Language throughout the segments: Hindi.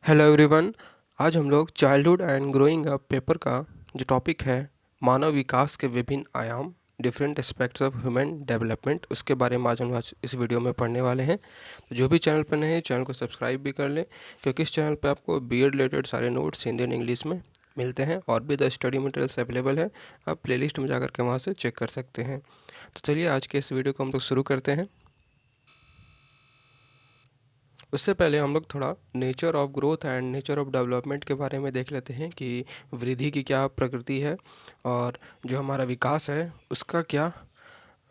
Hello everyone. आज हम लोग childhood and growing up paper का जो टॉपिक है मानव विकास के विभिन्न आयाम different aspects of human development उसके बारे में आज इस वीडियो में पढ़ने वाले हैं। तो जो भी चैनल पर नए हैं चैनल को सब्सक्राइब भी कर लें, क्योंकि इस चैनल पर आपको बीएड रिलेटेड सारे नोट्स हिंदी एंड इंग्लिश में मिलते हैं और भी द स्टडी मटेरियल्स अवेलेबल है। आप प्लेलिस्ट में जाकर के वहाँ से चेक कर सकते हैं। तो चलिए आज के इस वीडियो को हम लोग शुरू करते हैं। उससे पहले हम लोग थोड़ा nature of growth and nature of development के बारे में देख लेते हैं कि वृद्धि की क्या प्रकृति है और जो हमारा विकास है उसका क्या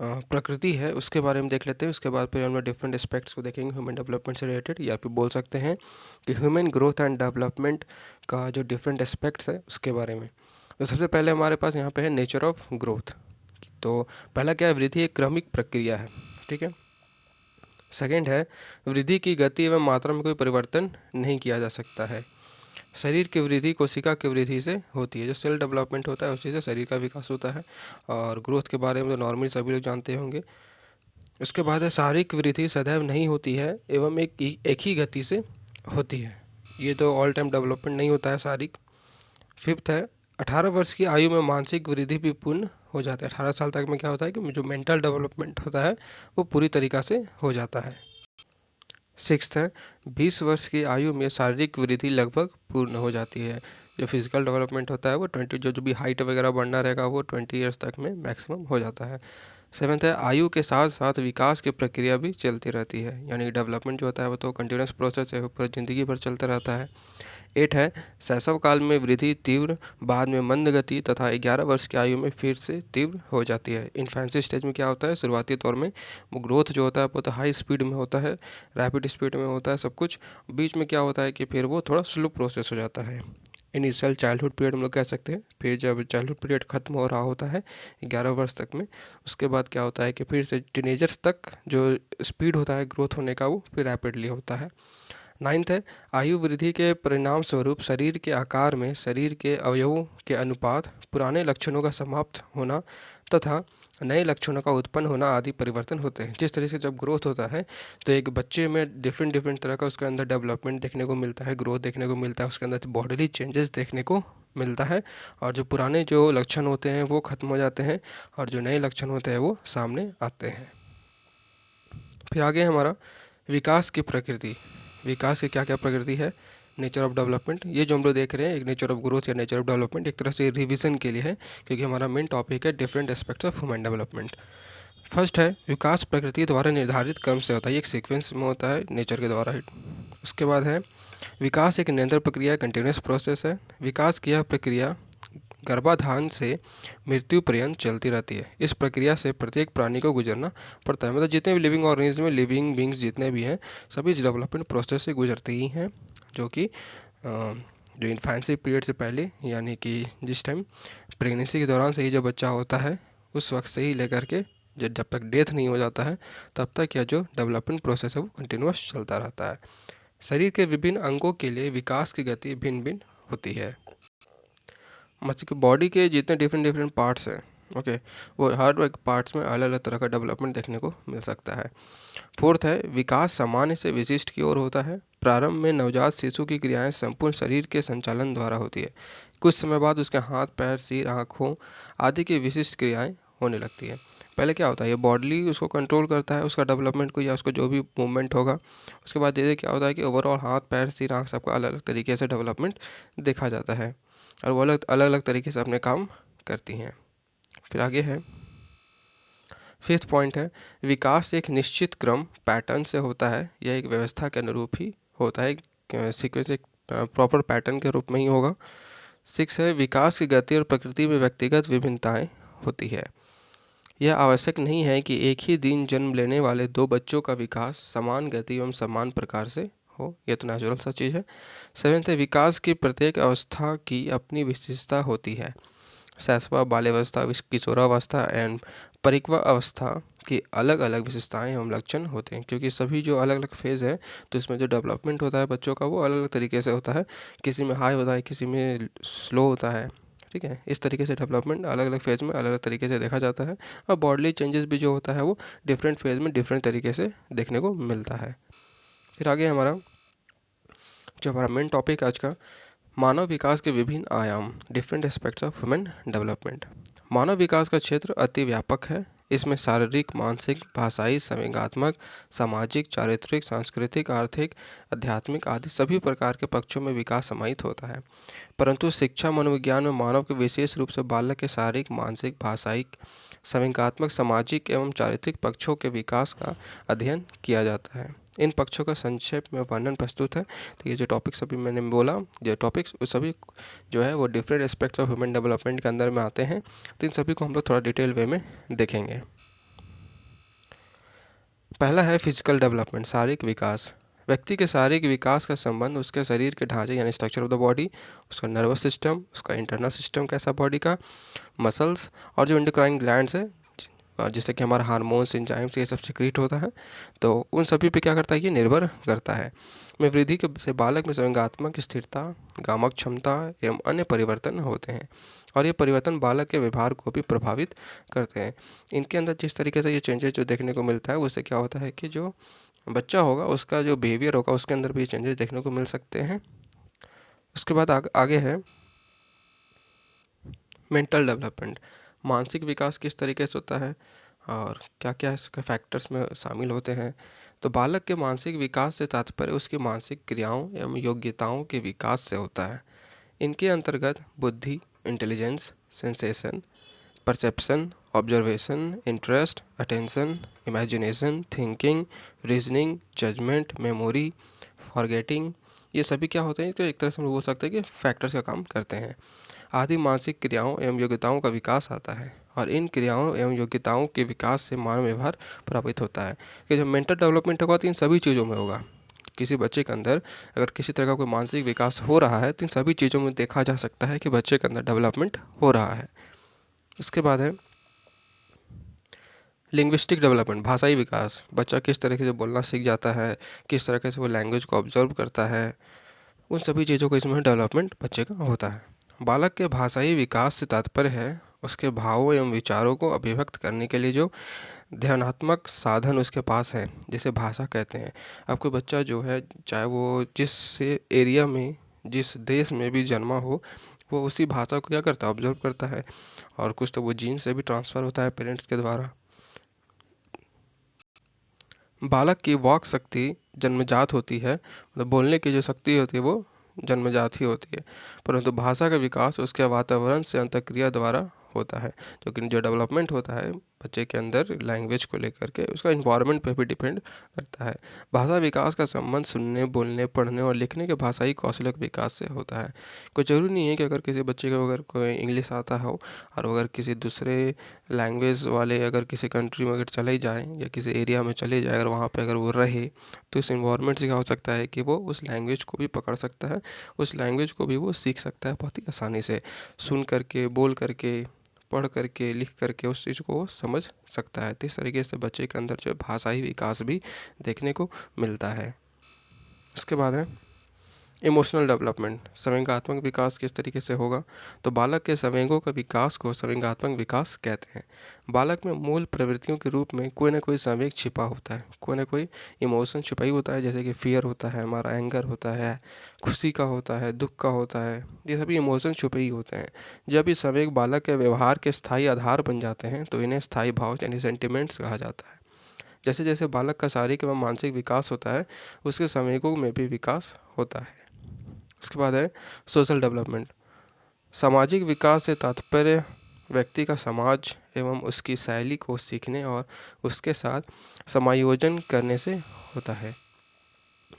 प्रकृति है, उसके बारे में देख लेते हैं। उसके बाद फिर हम लोग डिफरेंट एस्पेक्ट्स को देखेंगे ह्यूमन डेवलपमेंट से रिलेटेड, या फिर बोल सकते हैं कि ह्यूमन ग्रोथ एंड डेवलपमेंट का जो डिफरेंट एस्पेक्ट्स है उसके बारे में। तो सबसे पहले हमारे पास यहाँ पे है नेचर ऑफ ग्रोथ। तो पहला क्या है, वृद्धि एक क्रमिक प्रक्रिया है, ठीक है। सेकेंड है, वृद्धि की गति एवं मात्रा में कोई परिवर्तन नहीं किया जा सकता है। शरीर की वृद्धि कोशिका की वृद्धि से होती है। जो सेल डेवलपमेंट होता है उसी से शरीर का विकास होता है। और ग्रोथ के बारे में तो नॉर्मली सभी लोग जानते होंगे। उसके बाद है, शारीरिक वृद्धि सदैव नहीं होती है एवं एक ही गति से होती है। ये तो ऑल टाइम डेवलपमेंट नहीं होता है शारीरिक। फिफ्थ है, 18 वर्ष की आयु में मानसिक वृद्धि भी पूर्ण हो जाता है। 18 साल तक में क्या होता है कि जो मेंटल डेवलपमेंट होता है वो पूरी तरीक़ा से हो जाता है। सिक्स्थ है, 20 वर्ष की आयु में शारीरिक वृद्धि लगभग पूर्ण हो जाती है। जो फिजिकल डेवलपमेंट होता है वो 20 जो भी हाइट वगैरह बढ़ना रहेगा वो 20 ईयर्स तक में मैक्सिमम हो जाता है। सेवन्थ है, आयु के साथ साथ विकास की प्रक्रिया भी चलती रहती है, यानी डेवलपमेंट जो होता है वो तो कंटिन्यूस प्रोसेस है, वो पूरी ज़िंदगी भर चलता रहता है। 8 है, शैशव काल में वृद्धि तीव्र, बाद में मंद गति तथा 11 वर्ष की आयु में फिर से तीव्र हो जाती है। इन्फेंसी स्टेज में क्या होता है, शुरुआती तौर में वो ग्रोथ जो होता है वो तो हाई स्पीड में होता है, रैपिड स्पीड में होता है सब कुछ। बीच में क्या होता है कि फिर वो थोड़ा स्लो प्रोसेस हो जाता है। इनिशियल चाइल्डहुड पीरियड हम लोग कह सकते हैं। फिर जब चाइल्डहुड पीरियड ख़त्म हो रहा होता है 11 वर्ष तक में, उसके बाद क्या होता है कि फिर से टीनेजर्स तक जो स्पीड होता है ग्रोथ होने का वो फिर रैपिडली होता है। नाइन्थ है, आयु वृद्धि के परिणाम स्वरूप शरीर के आकार में शरीर के अवयवों के अनुपात, पुराने लक्षणों का समाप्त होना तथा नए लक्षणों का उत्पन्न होना आदि परिवर्तन होते हैं। जिस तरह से जब ग्रोथ होता है तो एक बच्चे में डिफरेंट डिफरेंट तरह का उसके अंदर डेवलपमेंट देखने को मिलता है, ग्रोथ देखने को मिलता है, उसके अंदर बॉडीली चेंजेस देखने को मिलता है। और जो पुराने जो लक्षण होते हैं वो ख़त्म हो जाते हैं और जो नए लक्षण होते हैं वो सामने आते हैं। फिर आगे हमारा विकास की प्रकृति। विकास की क्या क्या प्रकृति है, नेचर ऑफ डेवलपमेंट। ये जो हम लोग देख रहे हैं एक नेचर ऑफ ग्रोथ या नेचर ऑफ डेवलपमेंट एक तरह से रिवीजन के लिए है, क्योंकि हमारा मेन टॉपिक है different aspects of human development. First है, विकास प्रकृति द्वारा निर्धारित क्रम से होता है, एक सीक्वेंस में होता है नेचर के द्वारा। उसके बाद है, विकास एक निरंतर प्रक्रिया, कंटिन्यूस प्रोसेस है। विकास की यह प्रक्रिया गर्भाधान से मृत्यु पर्यंत चलती रहती है। इस प्रक्रिया से प्रत्येक प्राणी को गुजरना पड़ता है। मतलब जितने भी लिविंग ऑर्गेनिज्म में लिविंग बींग्स जितने भी हैं सभी डेवलपमेंट प्रोसेस से गुजरते ही हैं, जो कि जो इन्फेंसी पीरियड से पहले, यानी कि जिस टाइम प्रेगनेंसी के दौरान से ही जो बच्चा होता है उस वक्त से ही लेकर के जब तक डेथ नहीं हो जाता है तब तक यह जो डेवलपमेंट प्रोसेस है वो कंटिन्यूस चलता रहता है। शरीर के विभिन्न अंगों के लिए विकास की गति भिन्न भिन्न होती है। मतलब कि बॉडी के जितने डिफरेंट डिफरेंट पार्ट्स हैं, ओके, वो हर एक पार्ट्स में अलग अलग तरह का डेवलपमेंट देखने को मिल सकता है। फोर्थ है, विकास सामान्य से विशिष्ट की ओर होता है। प्रारंभ में नवजात शिशु की क्रियाएं संपूर्ण शरीर के संचालन द्वारा होती है। कुछ समय बाद उसके हाथ, पैर, सिर, आँखों आदि की विशिष्ट क्रियाएं होने लगती है। पहले क्या होता है, ये बॉडी उसको कंट्रोल करता है, उसका डेवलपमेंट को या उसको जो भी मूवमेंट होगा। उसके बाद धीरे क्या होता है कि ओवरऑल हाथ, पैर, सिर, आँख सबका अलग अलग तरीके से डेवलपमेंट देखा जाता है और वो अलग अलग तरीके से अपने काम करती हैं। फिर आगे है, फिफ्थ पॉइंट है, विकास एक निश्चित क्रम पैटर्न से होता है। यह एक व्यवस्था के अनुरूप ही होता है, सीक्वेंस एक प्रॉपर पैटर्न के रूप में ही होगा। सिक्स है, विकास की गति और प्रकृति में व्यक्तिगत विभिन्नताएं होती है। यह आवश्यक नहीं है कि एक ही दिन जन्म लेने वाले दो बच्चों का विकास समान गति एवं समान प्रकार से हो, यह तो नेचुरल सा चीज़ है। सेवेंथ है, विकास की प्रत्येक अवस्था की अपनी विशेषता होती है। शैशव, बाल्यावस्था, किशोरावस्था एंड परिक्व अवस्था की अलग अलग विशेषताएं एवं लक्षण होते हैं, क्योंकि सभी जो अलग अलग फेज़ है तो इसमें जो डेवलपमेंट होता है बच्चों का वो अलग अलग तरीके से होता है। किसी में हाई होता है, किसी में स्लो होता है, ठीक है। इस तरीके से डेवलपमेंट अलग अलग फेज़ में अलग अलग तरीके से देखा जाता है और बॉडली चेंजेस भी जो होता है वो डिफरेंट फेज़ में डिफरेंट तरीके से देखने को मिलता है। फिर आगे हमारा जो हमारा मेन टॉपिक आज का, मानव विकास के विभिन्न आयाम, different aspects of human development. मानव विकास का क्षेत्र अति व्यापक है। इसमें शारीरिक, मानसिक, भाषाई, संवेगात्मक, सामाजिक, चारित्रिक, सांस्कृतिक, आर्थिक, आध्यात्मिक आदि सभी प्रकार के पक्षों में विकास समाहित होता है। परंतु शिक्षा मनोविज्ञान में मानव के विशेष रूप से बालक के शारीरिक, मानसिक, भाषाई, संवेगात्मक, सामाजिक एवं चारित्रिक पक्षों के विकास का अध्ययन किया जाता है। इन पक्षों का संक्षेप में वर्णन प्रस्तुत है। तो ये जो टॉपिक्स अभी मैंने बोला, जो टॉपिक्स वो सभी जो है वो different aspects of human development के अंदर में आते हैं। तो इन सभी को हम लोग थोड़ा डिटेल वे में देखेंगे। पहला है फिजिकल डेवलपमेंट, शारीरिक विकास। व्यक्ति के शारीरिक विकास का संबंध उसके शरीर के ढांचे यानी स्ट्रक्चर ऑफ द बॉडी, उसका नर्वस सिस्टम, उसका इंटरनल सिस्टम कैसा बॉडी का, मसल्स और जो एंडोक्राइन ग्लैंड्स है जिससे कि हमारा हार्मोन्स, एंजाइम्स ये सब सिक्रीट होता है, तो उन सभी पे क्या करता है, ये निर्भर करता है। में वृद्धि के से बालक में संवेगात्मक स्थिरता, गामक क्षमता एवं अन्य परिवर्तन होते हैं और ये परिवर्तन बालक के व्यवहार को भी प्रभावित करते हैं। इनके अंदर जिस तरीके से ये चेंजेस जो देखने को मिलता है, उससे क्या होता है कि जो बच्चा होगा उसका जो बिहेवियर होगा उसके अंदर भी चेंजेस देखने को मिल सकते हैं। उसके बाद आगे है मेंटल डेवलपमेंट। मानसिक विकास किस तरीके से होता है और क्या क्या इसके फैक्टर्स में शामिल होते हैं। तो बालक के मानसिक विकास से तात्पर्य उसकी मानसिक क्रियाओं एवं योग्यताओं के विकास से होता है। इनके अंतर्गत बुद्धि, intelligence, sensation, perception, observation, interest, attention, imagination, thinking, reasoning, judgement, memory, forgetting, ये सभी क्या होते हैं, तो एक तरह से हम बोल सकते हैं कि फैक्टर्स का काम करते हैं। आदि मानसिक क्रियाओं एवं योग्यताओं का विकास आता है और इन क्रियाओं एवं योग्यताओं के विकास से मानव व्यवहार प्रभावित होता है। कि जब मेंटल डेवलपमेंट होगा तो इन सभी चीज़ों में होगा। किसी बच्चे के अंदर अगर किसी तरह का कोई मानसिक विकास हो रहा है तो इन सभी चीज़ों में देखा जा सकता है कि बच्चे के अंदर डेवलपमेंट हो रहा है। उसके बाद है लिंग्विस्टिक डेवलपमेंट, भाषाई विकास। बच्चा किस तरीके से बोलना सीख जाता है, किस तरीके से वो लैंग्वेज को ऑब्जर्व करता है, उन सभी चीज़ों को इसमें डेवलपमेंट बच्चे का होता है। बालक के भाषाई विकास से तात्पर्य है उसके भावों एवं विचारों को अभिव्यक्त करने के लिए जो ध्यानात्मक साधन उसके पास है, जिसे भाषा कहते हैं। अब कोई बच्चा जो है, चाहे वो जिस एरिया में, जिस देश में भी जन्मा हो, वो उसी भाषा को क्या करता है, ऑब्जर्व करता है और कुछ तो वो जीन से भी ट्रांसफ़र होता है पेरेंट्स के द्वारा। बालक की वाक शक्ति जन्मजात होती है, मतलब बोलने की जो शक्ति होती है वो जन्मजात ही होती है, परंतु भाषा का विकास उसके वातावरण से अंतःक्रिया द्वारा होता है। जो डेवलपमेंट होता है बच्चे के अंदर लैंग्वेज को लेकर के, उसका इन्वायरमेंट पे भी डिपेंड करता है। भाषा विकास का संबंध सुनने, बोलने, पढ़ने और लिखने के भाषाई कौशल के विकास से होता है। कोई ज़रूरी नहीं है कि अगर किसी बच्चे को अगर कोई इंग्लिश आता हो और अगर किसी दूसरे लैंग्वेज वाले अगर किसी कंट्री में अगर चले जाए या किसी एरिया में चले जाए, अगर वहाँ पे अगर वो रहे, तो इस इन्वायरमेंट से क्या हो सकता है कि वो उस लैंग्वेज को भी पकड़ सकता है, उस लैंग्वेज को भी वो सीख सकता है बहुत ही आसानी से, सुन करके, बोल करके, पढ़ करके, लिख करके उस चीज़ को वो समझ सकता है। तो इस तरीके से बच्चे के अंदर जो है भाषाई विकास भी देखने को मिलता है। उसके बाद है इमोशनल डेवलपमेंट, संवेगात्मक विकास किस तरीके से होगा। तो बालक के संवेगों का विकास को संवेगात्मक विकास कहते हैं। बालक में मूल प्रवृत्तियों के रूप में कोई ना कोई संवेग छिपा होता है, कोई ना कोई इमोशन छिपा ही होता है, जैसे कि फियर होता है, हमारा एंगर होता है, खुशी का होता है, दुख का होता है, ये सभी इमोशन छुपे ही होते हैं। जब ये संवेग बालक के व्यवहार के स्थायी आधार बन जाते हैं तो इन्हें स्थायी भाव यानी सेंटिमेंट्स कहा जाता है। जैसे जैसे बालक का शारीरिक एवं मानसिक विकास होता है, उसके संवेगों में भी विकास होता है। उसके बाद है सोशल डेवलपमेंट। सामाजिक विकास से तात्पर्य व्यक्ति का समाज एवं उसकी शैली को सीखने और उसके साथ समायोजन करने से होता है।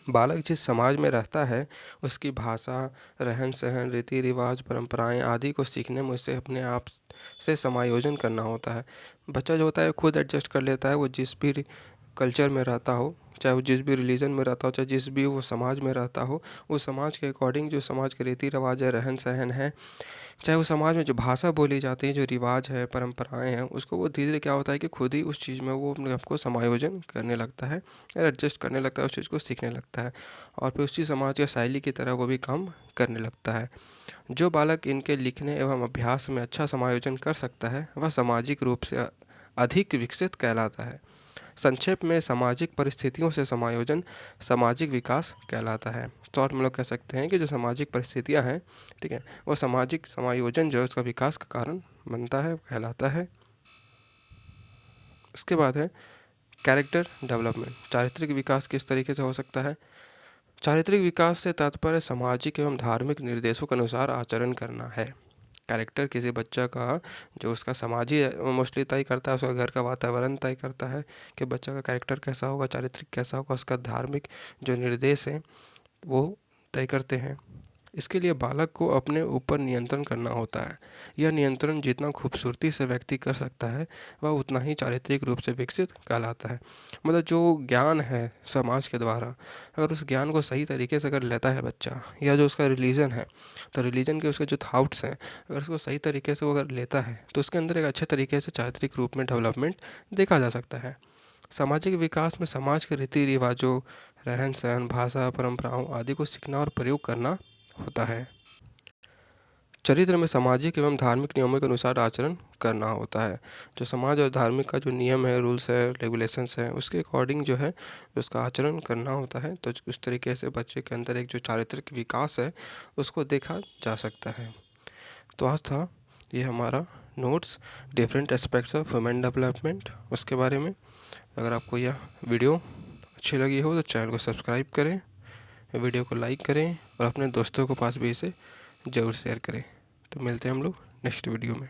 बालक जिस समाज में रहता है उसकी भाषा, रहन सहन, रीति रिवाज, परंपराएं आदि को सीखने में उसे अपने आप से समायोजन करना होता है। बच्चा जो होता है खुद एडजस्ट कर लेता है, वो जिस भी कल्चर में रहता हो, चाहे वो जिस भी रिलीजन में रहता हो, चाहे जिस भी वो समाज में रहता हो, उस समाज के अकॉर्डिंग जो समाज के रीति रिवाज है, रहन सहन है, चाहे वो समाज में जो भाषा बोली जाती है, जो रिवाज है, परंपराएं हैं, उसको वो धीरे धीरे क्या होता है कि खुद ही उस चीज़ में वो अपने आप को समायोजन करने लगता है, एडजस्ट करने लगता है, उस चीज़ को सीखने लगता है और फिर उसी समाज या शैली की तरह वो भी काम करने लगता है। जो बालक इनके लिखने एवं अभ्यास में अच्छा समायोजन कर सकता है वह सामाजिक रूप से अधिक विकसित कहलाता है। संक्षेप में सामाजिक परिस्थितियों से समायोजन सामाजिक विकास कहलाता है। तो और हम लोग कह सकते हैं कि जो सामाजिक परिस्थितियाँ हैं, ठीक है, वो सामाजिक समायोजन जो है उसका विकास का कारण बनता है, कहलाता है। इसके बाद है कैरेक्टर डेवलपमेंट। चारित्रिक विकास किस तरीके से हो सकता है? चारित्रिक विकास से तात्पर्य सामाजिक एवं धार्मिक निर्देशों के अनुसार आचरण करना है। कैरेक्टर किसी बच्चा का जो उसका समाज ही मोस्टली तय करता है, उसका घर का वातावरण तय करता है कि बच्चा का कैरेक्टर कैसा होगा, चारित्रिक कैसा होगा, उसका धार्मिक जो निर्देश हैं वो तय करते हैं। इसके लिए बालक को अपने ऊपर नियंत्रण करना होता है। यह नियंत्रण जितना खूबसूरती से व्यक्ति कर सकता है वह उतना ही चारित्रिक रूप से विकसित कहलाता है। मतलब जो ज्ञान है समाज के द्वारा, अगर उस ज्ञान को सही तरीके से अगर लेता है बच्चा, या जो उसका रिलीजन है तो रिलीजन के उसके जो थाट्स हैं अगर उसको सही तरीके से वो अगर लेता है तो उसके अंदर एक अच्छे तरीके से चारित्रिक रूप में डेवलपमेंट देखा जा सकता है। सामाजिक विकास में समाज के रीति रिवाजों, रहन सहन, भाषा, परंपराओं आदि को सीखना और प्रयोग करना होता है। चरित्र में सामाजिक एवं धार्मिक नियमों के अनुसार आचरण करना होता है। जो समाज और धार्मिक का जो नियम है, रूल्स है, रेगुलेशंस है, उसके अकॉर्डिंग जो है उसका आचरण करना होता है। तो उस तरीके से बच्चे के अंदर एक जो चारित्रिक विकास है उसको देखा जा सकता है। तो आज था ये हमारा notes different aspects of human development उसके बारे में। अगर आपको यह वीडियो अच्छी लगी हो तो चैनल को सब्सक्राइब करें, वीडियो को लाइक करें और अपने दोस्तों के पास भी इसे ज़रूर शेयर करें। तो मिलते हैं हम लोग नेक्स्ट वीडियो में।